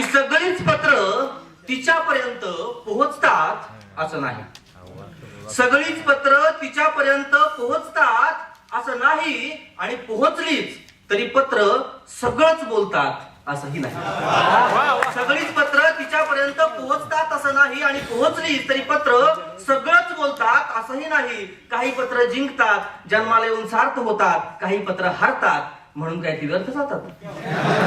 की सगळीच पत्र तिच्यापर्यंत पोहोचतात असं नाही. सगळीच पत्र तिच्यापर्यंत पोहोचतात असं नाही आणि पोहोचलीच तरी पत्र सगळंच बोलतात असंही नाही. सगळीच पत्र तिच्यापर्यंत पोहोचतात असं नाही आणि पोहोचलीच तरी पत्र सगळंच बोलतात असंही नाही. काही पत्र जिंकतात, जन्माला येऊन सार्थ होतात, काही पत्र हरतात म्हणून काय ती व्यर्थ जातात.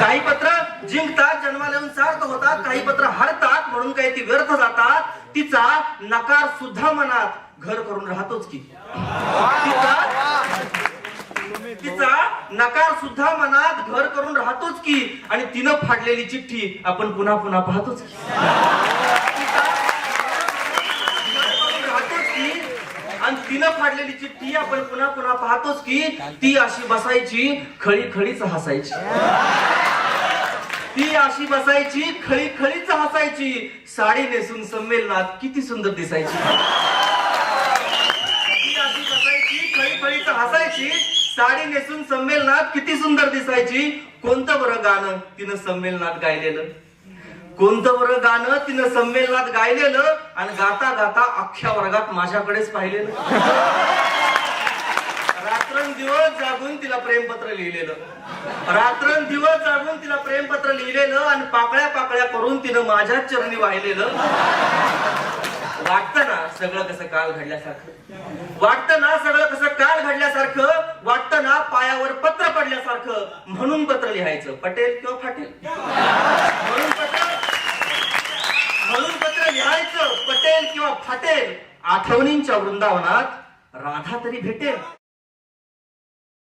काही पत्र जिंकतात, जन्माला येऊन सार्थ होतात, काही पत्र हरतात म्हणून काय ती व्यर्थ जातात. तिचा नकार सुद्धा मनात घर करून राहतोच की. तिचा नकार सुद्धा मनात घर करून राहतोच की. आणि तिनं फाडलेली चिठ्ठी आपण पुन्हा पुन्हा पाहतोच की. आणि तिनं फाडलेली चिठ्ठी आपण पुन्हा पुन्हा पाहतोच की. ती अशी बसायची, खळी खळीच हसायची. ती अशी बसायची, खळी खळीच हसायची. साडी नेसून संमेलनात किती सुंदर दिसायची. ती अशी बसायची, खळी खळीच हसायची. साडी नेसून संमेलनात किती सुंदर दिसायची. कोणतं बरं गाणं तिनं संमेलनात गायलेलं, कोणतं बरं गाणं तिनं संमेलनात गायलेलं आणि गाता गाता अख्ख्या वर्गात माझ्याकडेच पाहिलेलं. रात्रंदिवस जागून तिला प्रेमपत्र लिहिलेलं, रात्रंदिवस जागून तिला प्रेमपत्र लिहिलेलं आणि पाकळ्या पाकळ्या करून तिनं माझ्याच चरणी वाहिलेलं. वाटतं ना सगळं कसं काल घडल्यासारखं, वाटतं ना सगळं कसं काल घडल्यासारखं, वाटतं ना पायावर पत्र पडल्यासारखं. म्हणून पत्र लिहायचं, पटेल किंवा फाटेल. म्हणून पत्र लिहायचं, पटेल किंवा फाटेल. आठवणींच्या वृंदावनात राधा तरी भेटेल.